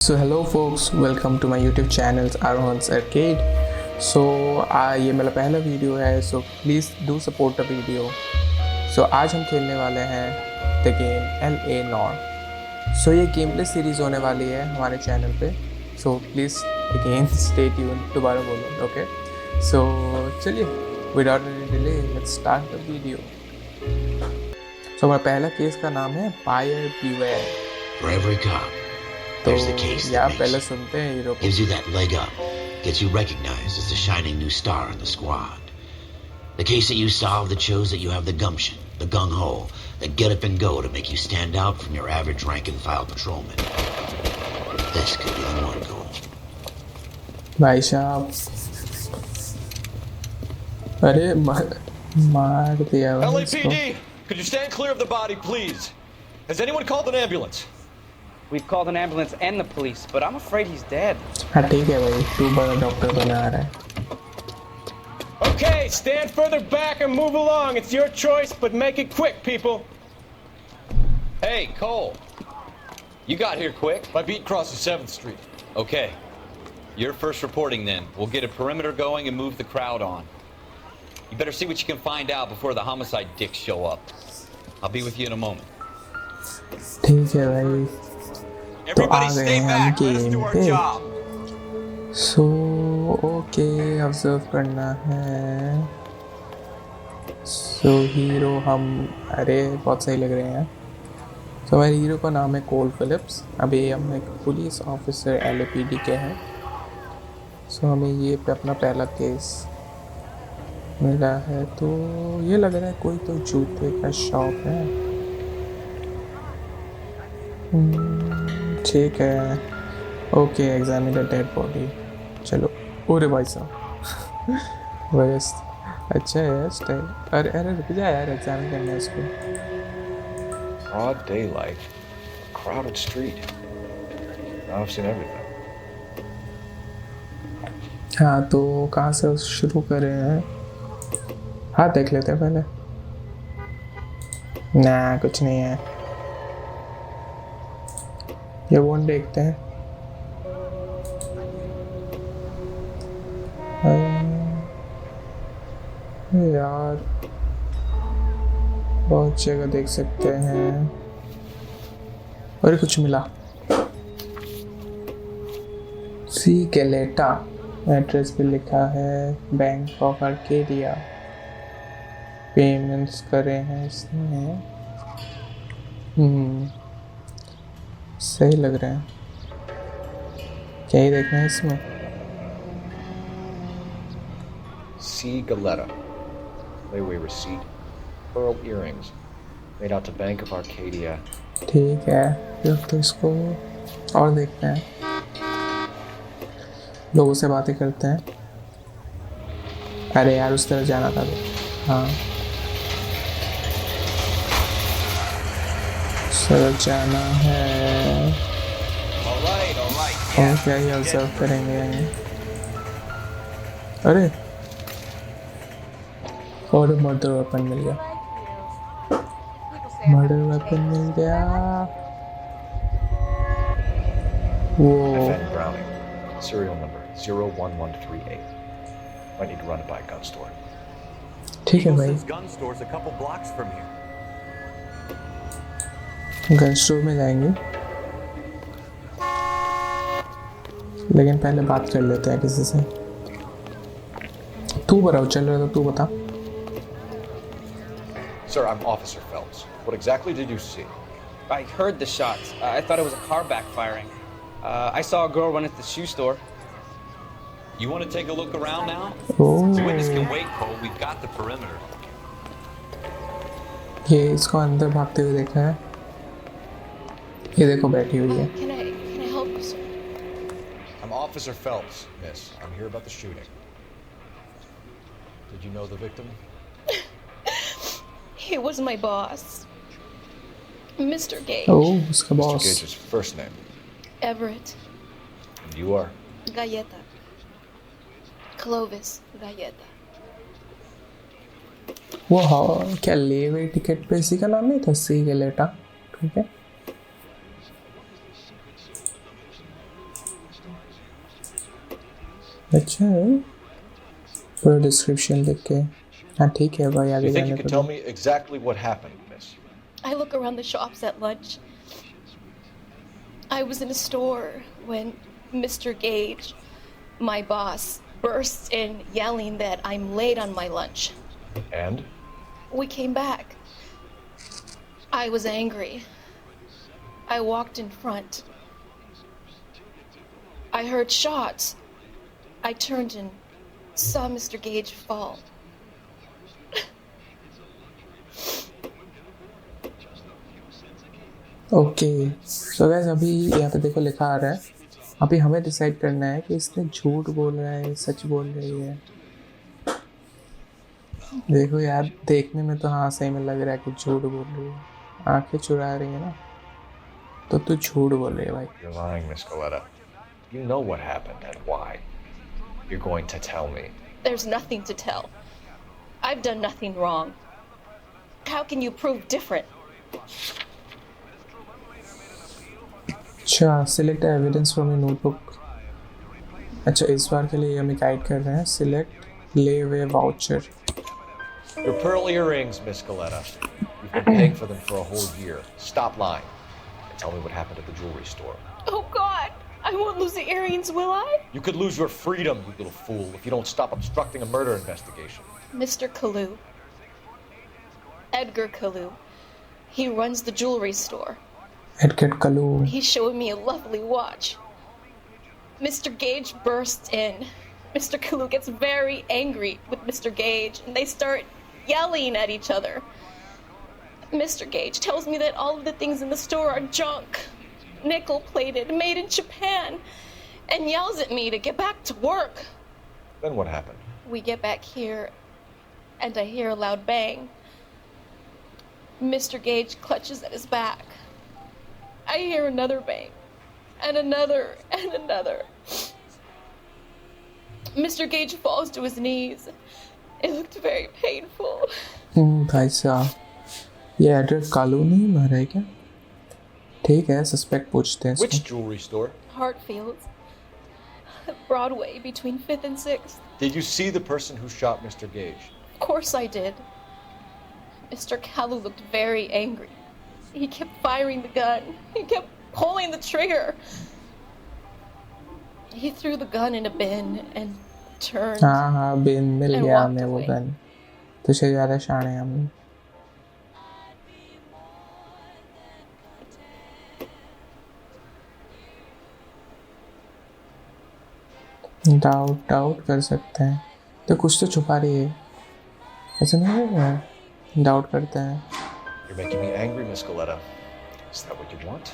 So hello folks, welcome to my YouTube channel Arhan's Arcade. So ये मेरा पहला video है, so please do support the video. So आज हम खेलने वाले हैं The Game LA Noire. So ये गेम प्ले सीरीज़ होने वाली है हमारे चैनल पे. So please again stay tuned. दोबारा बोलो, okay? So चलिए without any delay let's start the video. So हमारा पहला केस का नाम है Buyer Beware. For every cop, there's the case that gives you that leg up, gets you recognized as the shining new star in the squad. The case that you solve that shows that you have the gumption, the gung-ho, the get up and go to make you stand out from your average rank-and-file patrolman. This could be the one goal. भाई साहब, अरे मार दिया LAPD, could you stand clear of the body, please? Has anyone called an ambulance? We've called an ambulance and the police, but I'm afraid he's dead. हाँ ठीक है भाई, तू बड़ा डॉक्टर बना रहा है. Okay, stand further back and move along. It's your choice, but make it quick, people. Hey, Cole. You got here quick. My beat crosses 7th Street. Okay. You're first reporting then. We'll get a perimeter going and move the crowd on. You better see what you can find out before the homicide dicks show up. I'll be with you in a moment. ठीक है भाई. तो आ गए हम game पे. So okay, observe करना है. सो hero हम, अरे बहुत सही लग रहे हैं. तो हमारे हीरो का नाम है कोल फिलिप्स. अभी हम एक पुलिस ऑफिसर LAPD के हैं. सो हमें ये पे अपना पहला केस मिला है. तो ये लग रहा है कोई तो जूते का शॉप है. ठीक है. Okay, examine the dead body. चलो. ओरे भाई साहब बस अच्छा है स्टाइल. अरे अरे रुक जा यार, एग्जामिन करना है इसको. Broad daylight, crowded street. Now I've seen everything. हाँ, तो कहाँ से शुरू कर रहे हैं? हाँ, देख लेते हैं पहले. ना कुछ नहीं है. ये वन देखते हैं. यार बहुत जगह देख सकते हैं. और कुछ मिला. सी गैलेटा एड्रेस पे लिखा है. Bank of Arcadia. पेमेंट्स करे हैं इसने. सही लग रहा है. क्या ही देखना है इसमें. C. Galetta. Layaway receipt. Pearl earrings. Made out to Bank of Arcadia. ठीक है, फिर तो इसको और देखते हैं. लोगों से बातें करते हैं. अरे यार, उस तरफ जाना था. हाँ, सर जाना है. और क्या ही ऑब्जर्व करेंगे. अरे और मर्डर वेपन मिल गया. मर्डर वेपन मिल गया. वो Browning. Serial number 01138. Might need to run it by a gun store. ठीक है भाई. Gun store's a couple blocks from here. Gun store में जाएंगे, लेकिन पहले बात कर लेते हैं किसी से. तू बताओ, चल रहा था तू बता. Sir, I'm Officer Phelps. What exactly did you see? I heard the shots. I thought it was a car backfiring. I saw a girl run into the shoe store. You want to take a look around now? Oh, Witness can wait, Cole. We've got the perimeter. ये इसको अंदर भागते हुए देखा है. ये देखो बैठी हुई है. Can I help you, sir? I'm Officer Phelps, miss. I'm here about the shooting. Did you know the victim? He was my boss, Mr. Gage. ओह, उसका Mr. Boss. Gage's first name. Everett. And you are? Galleta. Clovis Galleta. वो हाँ, क्या लेवे ticket पे इसी का नाम नहीं था? सी गैलेटा. ठीक है. अच्छा है पूरा डिस्क्रिप्शन लिख के। हाँ ठीक है भाई Do आगे you think you जाने could को tell दो। me exactly what happened, miss? I look around the shops at lunch. I was in a store when Mr. Gage, my boss, bursts in yelling that I'm late on my lunch. And? We came back. I was angry. I walked in front. I heard shots. I turned and saw Mr. Gage fall. Okay so guys अभी यहाँ पे देखो लिखा आ रहा है अभी हमें decide करना है कि इसने झूठ बोल रहा है सच बोल रही है। देखो यार देखने में तो हाँ सही में लग रहा है कि झूठ बोल रही है आंखें चुरा रही है ना तो तू झूठ बोल रही है भाई। You're lying, Miss Coletta. You know what happened and why. You're going to tell me. There's nothing to tell. I've done nothing wrong. How can you prove different? अच्छा select evidence from your notebook. अच्छा इस बार के लिए हमें guide कर रहे हैं select ले away voucher. Your pearl earrings, Miss Coletta. You've been paying for them for a whole year. Stop lying and tell me what happened at the jewelry store. Oh God! I won't lose the earrings, will I? You could lose your freedom, you little fool, if you don't stop obstructing a murder investigation. Mr. Kalu. Edgar Kalu. He runs the jewelry store. एडगेट कलू। He showed me a lovely watch. Mr. Gage bursts in. Mr. Kalu gets very angry with Mr. Gage, and they start yelling at each other. Mr. Gage tells me that all of the things in the store are junk, nickel-plated, made in Japan, and yells at me to get back to work. Then what happened? We get back here, and I hear a loud bang. Mr. Gage clutches at his back. I hear another bang, and another, and another. Mr. Gage falls to his knees. It looked very painful. भाई साहब ये एडगेट कलू नहीं मारा है क्या? ठीक है सस्पेक्ट पूछते हैं Which इसको। jewelry store? Hartfield's. Broadway between 5th and 6th. Did you see the person who shot Mr. Gage? Of course I did. Mr. Kalu looked very angry. He kept firing the gun. He kept pulling the trigger. He threw the gun in a bin and turned. हाँ हाँ बिन मिल And गया walked हमें वो away. Gun तुझे ज़्यादा शान है हम। डाउट कर सकते हैं तो कुछ तो छुपा रही है ऐसा नहीं है डाउट करते हैं। You're making me angry, Miss Coletta. Is that what you want?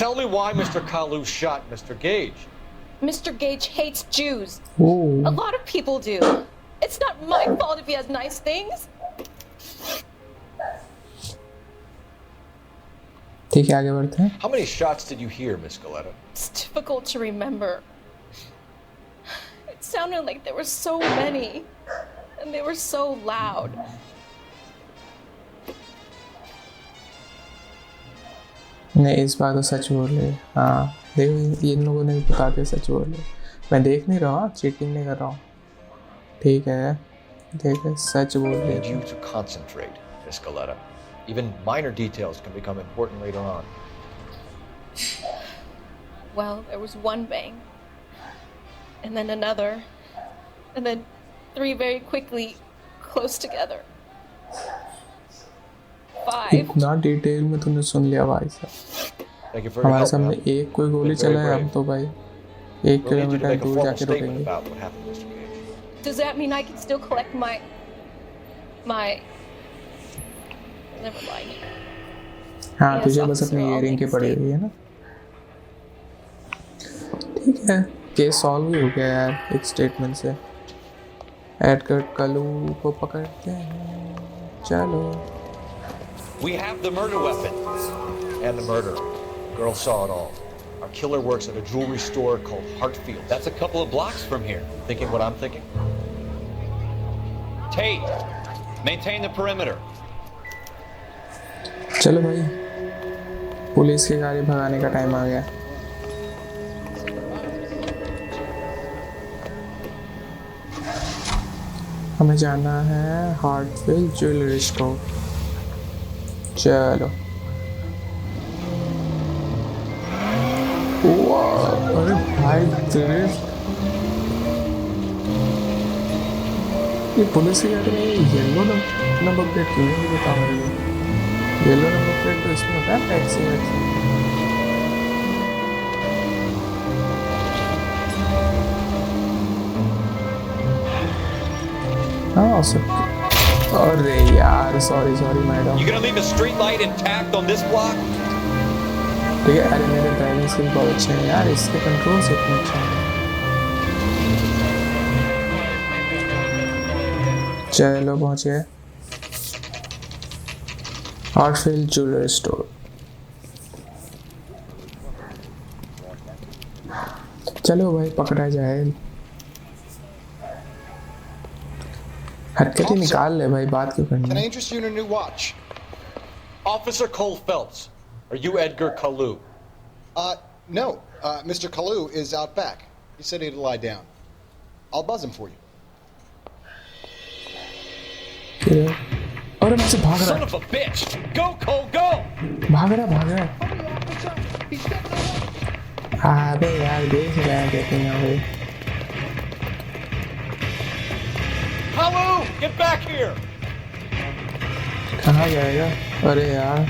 Tell me why Mr. Kalu shot Mr. Gage. Mr. Gage hates Jews. A oh lot of people do. It's not my fault if he has nice things. ठीक है आगे बढ़ते हैं। How many shots did you hear, Miss Coletta? It's difficult to remember. It sounded like there were so many, and they were so loud. नहीं इस बार तो सच बोल रहे हैं। हाँ देखो इन लोगों ने भी बता दिया सच बोल रहे हैं। मैं देख नहीं रहा चीटिंग नहीं कर रहा हूँ ठीक है ठीक है सच बोल I रहे need हैं। you to concentrate, Miss Coletta. Even minor details can become important later on. Well, there was one bang, and then another, and then 3 very quickly close together. 5. इतना डिटेल में तूने सुन लिया भाई साहब। Thank you for your हमारे help, सामने ma'am. एक कोई गोली Been very चला है हम brave. तो भाई 1 We'll need you to kilometre make a दूर formal जाके statement रुकेंगे। about what happened, Mr. Gage. Does that mean I can still collect my... Never mind. हाँ Yes, तुझे बस officer, अपनी I'll इयरिंग की make a पड़ी हुई है ना। ठीक है केस सॉल्व भी हो गया यार एक स्टेटमेंट से। एडगर कलू को पकड़ते हैं चलो। We have the murder weapon. And the murder. Girl saw it all. Our killer works at a jewelry store called Hartfield. That's a couple of blocks from here. Thinking what I'm thinking? Tate, maintain the perimeter. चलो भाई police की गाड़ी भगाने का time आ गया। हमें जाना है हार्टफिल ज्वेलरी स्टोर। चलो। वाह, अरे भाई ड्रिफ्ट। ये पुलिस की गाड़ी में ये येलो नंबर प्लेट क्यों है, ये बताओ मेरे को। येलो नंबर प्लेट तो इसमें होता है टैक्सी वैक्सी। हाँ हो सकती। अरे यार sorry madam. You gonna leave the street light intact on this block? ठीक है, अरे मेरे ड्राइविंग स्किल बहुत अच्छे हैं यार, इसके कंट्रोल से इतने अच्छे हैं। चलो पहुंच गए हार्टफील्ड ज्वेलरी स्टोर। चलो भाई पकड़ा जाए। हरकतें निकाल ले भाई, बात क्यों करनी Can I है? interest you in a new watch? Officer Cole Phelps. Are you Edgar Kalu? No. Mr. Kalu is out back. He said he'd lie down. I'll buzz him for you. अरे मुझसे भाग रहा Son है, of a bitch! Go, Cole, go! भाग रहा है। अबे यार देख रहा है कहते हैं भाई। Kalu, get back here! कहाँ जाएगा? अरे यार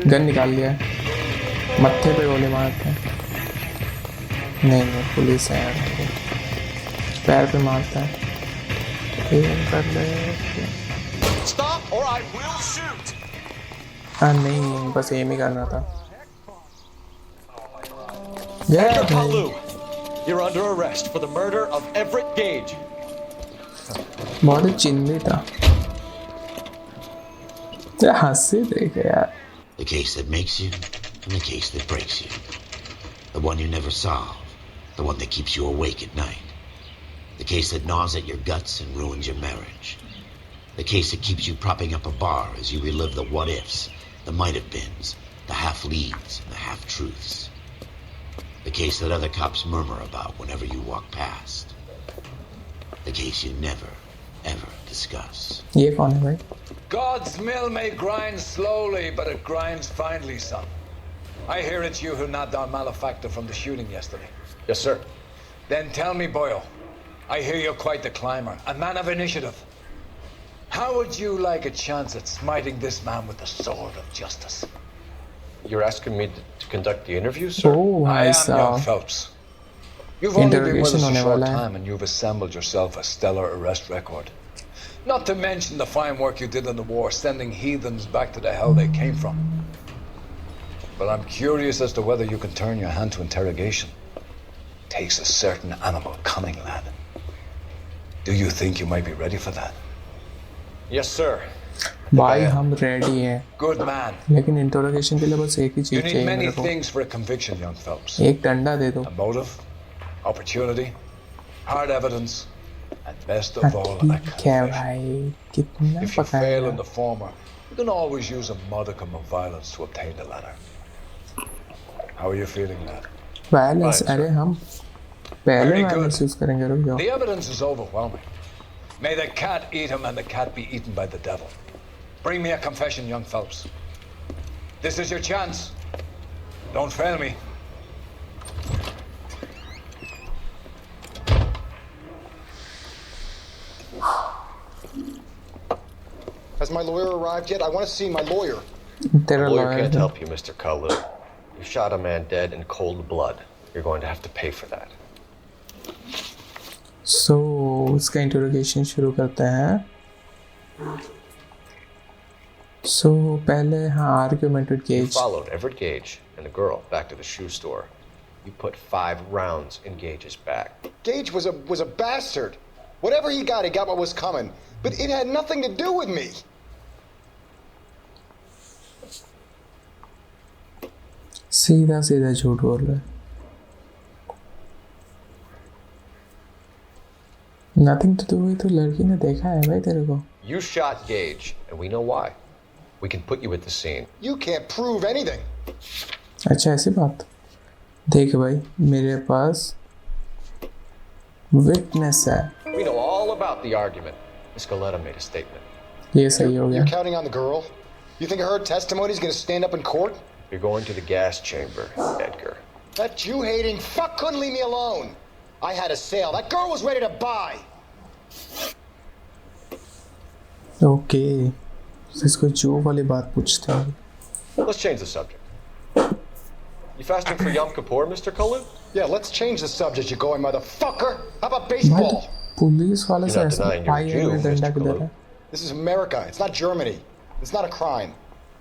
गन निकाल लिया, मत्थे पे गोले मारते हैं। नहीं पुलिस है यार, पैर पे मारता है। एम कर ले। Stop or I will shoot! हाँ नहीं, बस एम ही करना था। Edgar Kalu, you're under arrest for the murder of Everett Gage. बहुत ही चिंदी था यार, हंसी देखे यार। The case that makes you and the case that breaks you. The one you never solve. The one that keeps you awake at night. The case that gnaws at your guts and ruins your marriage. The case that keeps you propping up a bar as you relive the what-ifs, the might-have-beens, the half-leads, and the half-truths. The case that other cops murmur about whenever you walk past. The case you never, ever discuss. ये कौन है भाई? God's mill may grind slowly, but it grinds finely, son. I hear it's you who nabbed our malefactor from the shooting yesterday. Yes, sir. Then tell me, Boyle, I hear you're quite the climber, a man of initiative. How would you like a chance at smiting this man with the sword of justice? You're asking me to conduct the interview, sir? Oh I भाई am young साहब, Phelps. You've only been with us Interrogation a होने short वाला है। time and you've assembled yourself a stellar arrest record. Not to mention the fine work you did in the war, sending heathens back to the hell they came from. But I'm curious as to whether you can turn your hand to interrogation. Takes a certain animal cunning, lad. Do you think you might be ready for that? Yes, sir. भाई हम ready हैं, Good man. लेकिन interrogation के लिए बस एक ही You चीज need चाहिए many मेरे को। things for a conviction, young Phelps. एक डंडा दे दो। A motive, opportunity, hard evidence, and best of all, a ठीक है confession. भाई, कितना If you fail in पकाएगा? the former, you can always use a modicum of violence to obtain the latter. How are you feeling, lad? Violence? अरे हम पहले Very good. Violence use करेंगे, रुक जाओ। The evidence is overwhelming. May the cat eat him and the cat be eaten by the devil. Bring me a confession, young Phelps. This is your chance. Don't fail me. Has my lawyer arrived yet? I want to see my lawyer. तेरा Lawyer lawyer can't है। help you, Mr. Kalu. You shot a man dead in cold blood. You're going to have to pay for that. सो इसका interrogation शुरू करते हैं। सो पहले हाँ, argument with You gauge. followed Everett Gage and the girl back to the shoe store. You put 5 rounds in Gage's back. Gage was a bastard. Whatever he got what was coming. But it had nothing to do with me. सीधा सीधा झूठ बोल रहा है। Nothing to do with, तो लड़की ने देखा है भाई तेरे को। You shot Gage, and we know why. We can put you at the scene. You can't prove anything. अच्छा ऐसी बात। देख भाई मेरे पास विटनेस है। We know all about the argument. Miss Galetta made a statement. ये सही हो You're गया. counting on the girl? You think her testimony's gonna stand up in court? You're going to the gas chamber, Edgar. That Jew-hating fuck couldn't leave me alone. I had a sale. That girl was ready to buy. Okay. इसको जो वाली बात पूछते हैं. Let's change the subject. You fasting for Yom Kippur, Mr. Kalu? Yeah, let's change the subject, you going motherfucker. How about भाई baseball? Police वाले You're से not ऐसा denying you're भाई a Jew, है डंडा Mr. किधर Kalu. है? This is America. It's not Germany. It's not a crime.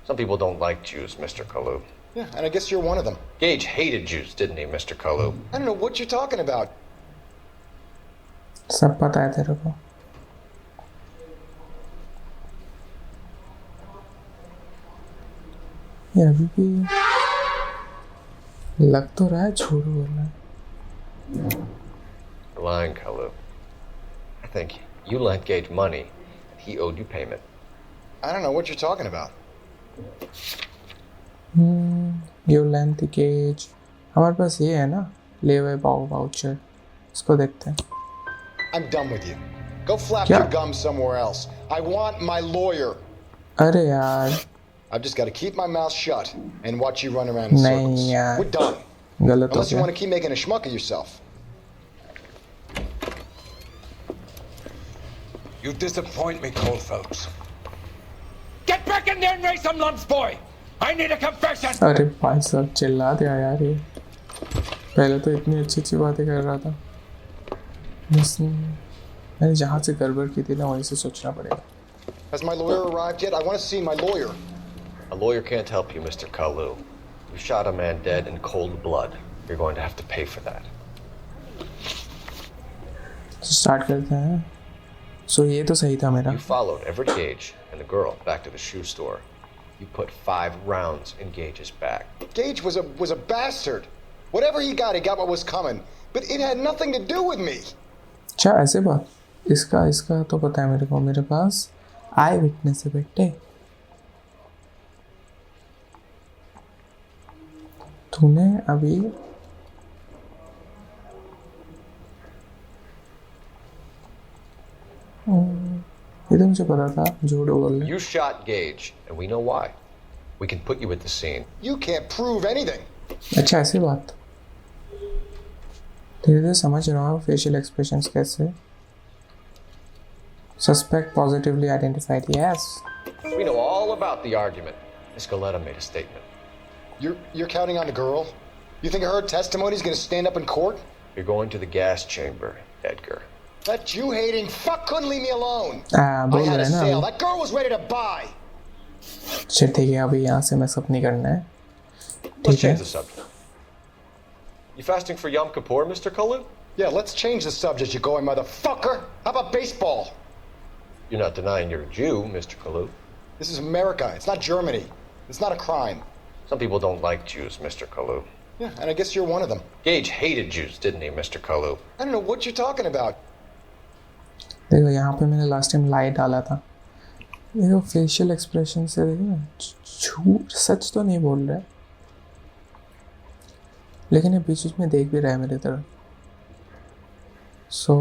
Some people don't like Jews, Mr. Kalu. Yeah, and I guess you're one of them. Gage hated Jews, didn't he, Mr. Kalu? I don't know what you're talking about. सब पता है तेरे को. ये अभी भी लग तो रहा है झूठ बोलना. You're lying, Kalu. I think you lent Gage money, and he owed you payment. I don't know what you're talking about. You lent the gauge. हमारे पास ये है ना लेवे वाउचर. इसको देखते हैं. I'm done with you. Go flap Yeah. your gums somewhere else. I want my lawyer. अरे यार I've just got to keep my mouth shut and watch you run around in नहीं circles. यार. We're done. गलत हो Unless you गया. want to keep making a schmuck of yourself. You disappoint me, Cole Phelps. Get back in there and raise some lumps, boy! I need a confession! अरे भाई साहब चिल्ला दिया यार ये. पहले तो इतनी अच्छी अच्छी बातें कर रहा था. बस मैंने जहाँ से गड़बड़ की थी ना वहीं से सोचना पड़ेगा. Has my lawyer arrived yet? I want to see my lawyer. A lawyer can't help you, Mr. Kalu. You shot a man dead in cold blood. You're going to have to pay for that. तो start करते हैं. सो ये तो सही था मेरा. You followed Everett Gage and the girl back to the shoe store. You put 5 rounds in Gage's back. Gage was a bastard. Whatever he got what was coming. But it had nothing to do with me. अच्छा ऐसे बात. इसका तो पता है मेरे को. मेरे पास आई विटनेस है बेटे. तूने अभी ये तो मुझे पता था झूठ बोल रहे. You shot Gage, and we know why. We can put you at the scene. You can't prove anything. अच्छा ऐसी बात. धीरे धीरे समझ रहा हूँ फेशियल एक्सप्रेशंस कैसे. Suspect positively identified. Yes. We know all about the argument. Miss Galetta made a statement. You're counting on the girl? You think her testimony's gonna stand up in court? You're going to the gas chamber, Edgar. That Jew-hating fuck couldn't leave me alone. I बोल had रहे a हैं ना sale. अभी. That girl was ready to buy. अच्छा ठीक है अभी यहाँ से मैं सब नहीं करना है. Let's ठीक है. change the subject. You fasting for Yom Kippur, Mr. Kalu? Yeah, let's change the subject, you going motherfucker. How about baseball? You're not denying you're a Jew, Mr. Kalu. This is America. It's not Germany. It's not a crime. Some people don't like Jews, Mr. Kalu. Yeah, and I guess you're one of them. Gage hated Jews, didn't he, Mr. Kalu? I don't know what you're talking about. देखो यहाँ पे मैंने last time light डाला था. देखो facial expression से देखो झूठ सच तो नहीं बोल रहा है लेकिन ये बीच बीच में देख भी रहा है मेरी तरफ. सो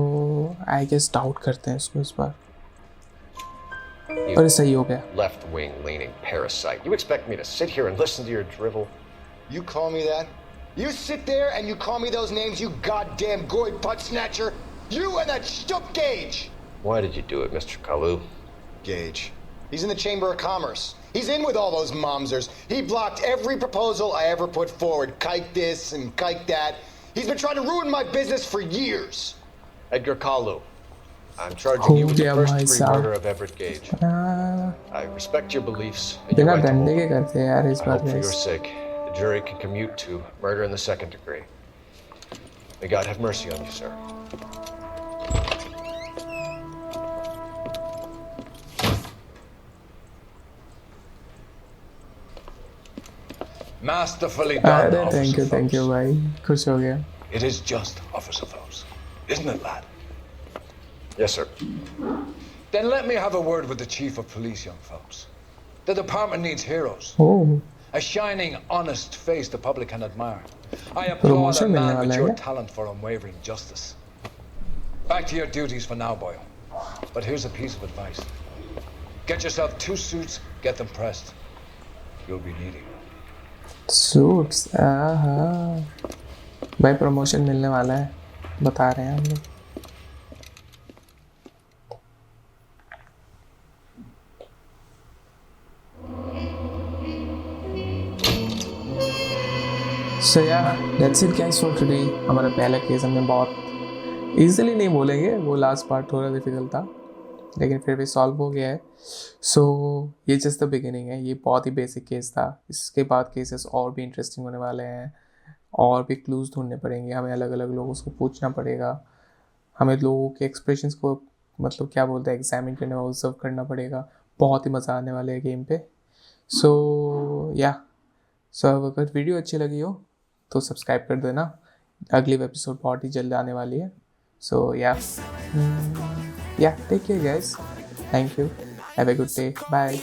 आई गेस डाउट करते हैं इसको इस बार. और ये सही हो गया. Left-wing leaning parasite. You expect me to sit here and listen to your drivel? You call me that? You sit there and you call me those names, you goddamn goy butt snatcher. You and that shtup Gage. Why did you do it, Mr. Kalu? Gage. He's in the Chamber of Commerce. He's in with all those momsers. He blocked every proposal I ever put forward. Kike this and kike that. He's been trying to ruin my business for years. Edgar Kalu. I'm charging you with the गया first भाई degree साहब. murder of Everett Gage. I respect your beliefs and your बिना right to डंडे hold के करते हैं यार इस I bar hope for your guys. sake the jury can commute to murder in the 2nd degree. May God have mercy on you, sir. Masterfully done, अरे Officer thank you Phelps. भाई खुश हो गया. It is just, Officer Phelps. Isn't it, lad? Yes, sir. Then let me have a word with the Chief of Police, young Phelps. The department needs heroes. Oh A shining, honest face the public can admire. I applaud a Promotion मिलने man वाला with है your क्या? talent for unwavering justice. Back to your duties for now, boy. But here's a piece of advice. Get yourself 2 suits, get them pressed. You'll be needing them. Suits भाई promotion मिलने वाला है, बता रहे हैं हम लोग। सो या that's it guys for today. हमारा पहला केस हमने बहुत इजीली नहीं बोलेंगे, वो लास्ट पार्ट थोड़ा डिफिकल्ट था, लेकिन फिर भी सॉल्व हो गया है। सो ये जस्ट द बिगिनिंग है, ये बहुत ही बेसिक केस था। इसके बाद केसेस और भी इंटरेस्टिंग होने वाले हैं, और भी क्लूज़ ढूंढने पड़ेंगे हमें, अलग अलग लोगों से पूछना पड़ेगा, हमें लोगों के एक्सप्रेशंस को मतलब क्या बोलते हैं एग्जामिन करने, ऑब्जर्व करना पड़ेगा। बहुत ही मज़ा आने वाले है गेम पे। सो या अगर वीडियो अच्छी लगी हो तो सब्सक्राइब कर देना, अगली एपिसोड बहुत ही जल्द आने वाली है। So yeah take care guys, thank you, have a good day, bye.